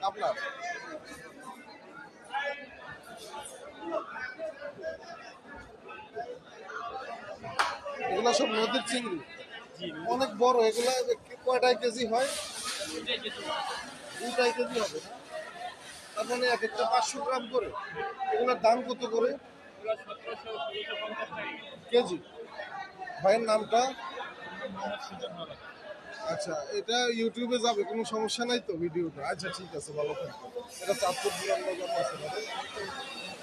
আপনার এগুলা সব নদীর চিংড়ি, অনেক বড়। এগুলা কয়টায় কেজি হয়? 2টাই কেজি হবে না? তার মানে এক একটা 500 গ্রাম করে। এগুলোর দাম কত করে কেজি? ভাইয়ের নামটা? আচ্ছা, এটা ইউটিউবে যাবে, কোনো সমস্যা নাই তো ভিডিওটা? আচ্ছা ঠিক আছে, ভালো থাকবে। এটা চাঁদপুর বিরানবাজার মাছ।